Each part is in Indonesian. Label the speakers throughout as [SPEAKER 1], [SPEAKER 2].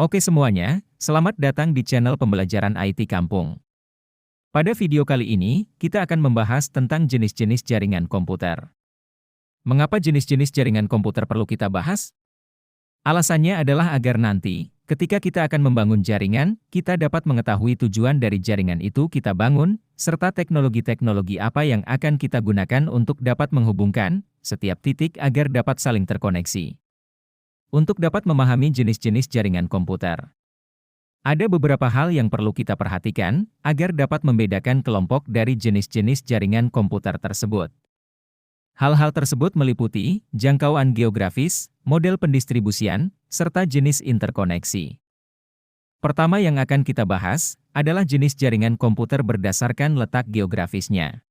[SPEAKER 1] Oke semuanya, selamat datang di channel pembelajaran IT Kampung. Pada video kali ini, kita akan membahas tentang jenis-jenis jaringan komputer. Mengapa jenis-jenis jaringan komputer perlu kita bahas? Alasannya adalah agar nanti, ketika kita akan membangun jaringan, kita dapat mengetahui tujuan dari jaringan itu kita bangun, serta teknologi-teknologi apa yang akan kita gunakan untuk dapat menghubungkan setiap titik agar dapat saling terkoneksi. Untuk dapat memahami jenis-jenis jaringan komputer, ada beberapa hal yang perlu kita perhatikan agar dapat membedakan kelompok dari jenis-jenis jaringan komputer tersebut. Hal-hal tersebut meliputi jangkauan geografis, model pendistribusian, serta jenis interkoneksi. Pertama yang akan kita bahas adalah jenis jaringan komputer berdasarkan letak geografisnya.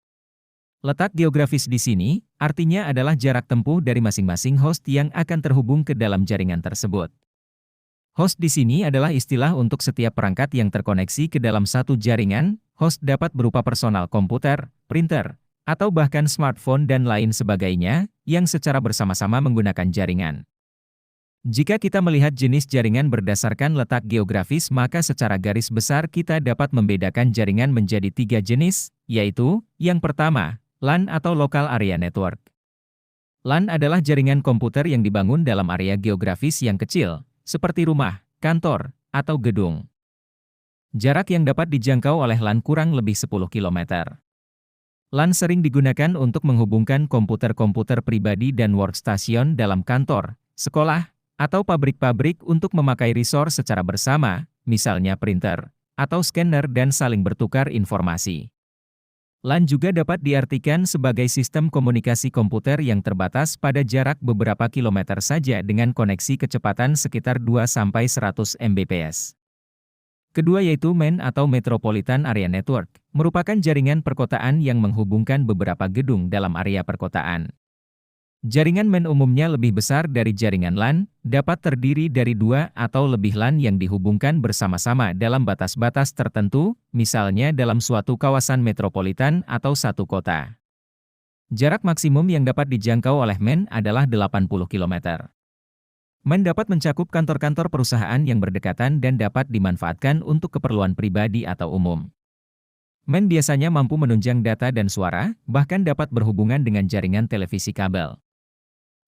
[SPEAKER 1] Letak geografis di sini artinya adalah jarak tempuh dari masing-masing host yang akan terhubung ke dalam jaringan tersebut. Host di sini adalah istilah untuk setiap perangkat yang terkoneksi ke dalam satu jaringan. Host dapat berupa personal komputer, printer, atau bahkan smartphone dan lain sebagainya yang secara bersama-sama menggunakan jaringan. Jika kita melihat jenis jaringan berdasarkan letak geografis, maka secara garis besar kita dapat membedakan jaringan menjadi 3 jenis, yaitu, yang pertama, LAN atau Local Area Network. LAN adalah jaringan komputer yang dibangun dalam area geografis yang kecil, seperti rumah, kantor, atau gedung. Jarak yang dapat dijangkau oleh LAN kurang lebih 10 km. LAN sering digunakan untuk menghubungkan komputer-komputer pribadi dan workstation dalam kantor, sekolah, atau pabrik-pabrik untuk memakai resource secara bersama, misalnya printer, atau scanner dan saling bertukar informasi. LAN juga dapat diartikan sebagai sistem komunikasi komputer yang terbatas pada jarak beberapa kilometer saja dengan koneksi kecepatan sekitar 2-100 Mbps. Kedua yaitu MAN atau Metropolitan Area Network, merupakan jaringan perkotaan yang menghubungkan beberapa gedung dalam area perkotaan. Jaringan MAN umumnya lebih besar dari jaringan LAN, dapat terdiri dari 2 atau lebih LAN yang dihubungkan bersama-sama dalam batas-batas tertentu, misalnya dalam suatu kawasan metropolitan atau satu kota. Jarak maksimum yang dapat dijangkau oleh MAN adalah 80 km. MAN dapat mencakup kantor-kantor perusahaan yang berdekatan dan dapat dimanfaatkan untuk keperluan pribadi atau umum. MAN biasanya mampu menunjang data dan suara, bahkan dapat berhubungan dengan jaringan televisi kabel.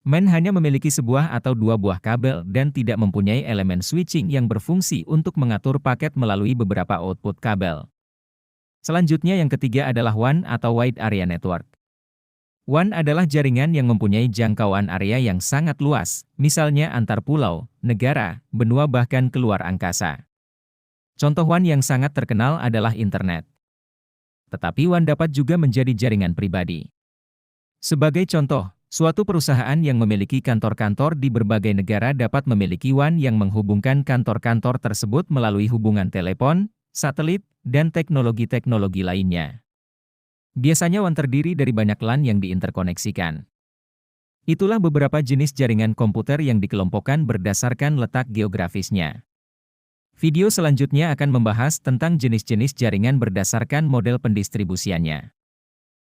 [SPEAKER 1] MAN hanya memiliki sebuah atau 2 buah kabel dan tidak mempunyai elemen switching yang berfungsi untuk mengatur paket melalui beberapa output kabel. Selanjutnya yang ketiga adalah WAN atau Wide Area Network. WAN adalah jaringan yang mempunyai jangkauan area yang sangat luas, misalnya antar pulau, negara, benua bahkan keluar angkasa. Contoh WAN yang sangat terkenal adalah internet. Tetapi WAN dapat juga menjadi jaringan pribadi. Sebagai contoh, suatu perusahaan yang memiliki kantor-kantor di berbagai negara dapat memiliki WAN yang menghubungkan kantor-kantor tersebut melalui hubungan telepon, satelit, dan teknologi-teknologi lainnya. Biasanya WAN terdiri dari banyak LAN yang diinterkoneksikan. Itulah beberapa jenis jaringan komputer yang dikelompokkan berdasarkan letak geografisnya. Video selanjutnya akan membahas tentang jenis-jenis jaringan berdasarkan model pendistribusiannya.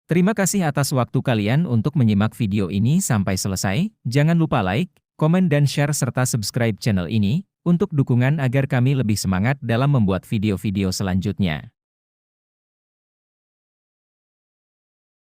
[SPEAKER 1] Terima kasih atas waktu kalian untuk menyimak video ini sampai selesai. Jangan lupa like, komen dan share serta subscribe channel ini untuk dukungan agar kami lebih semangat dalam membuat video-video selanjutnya.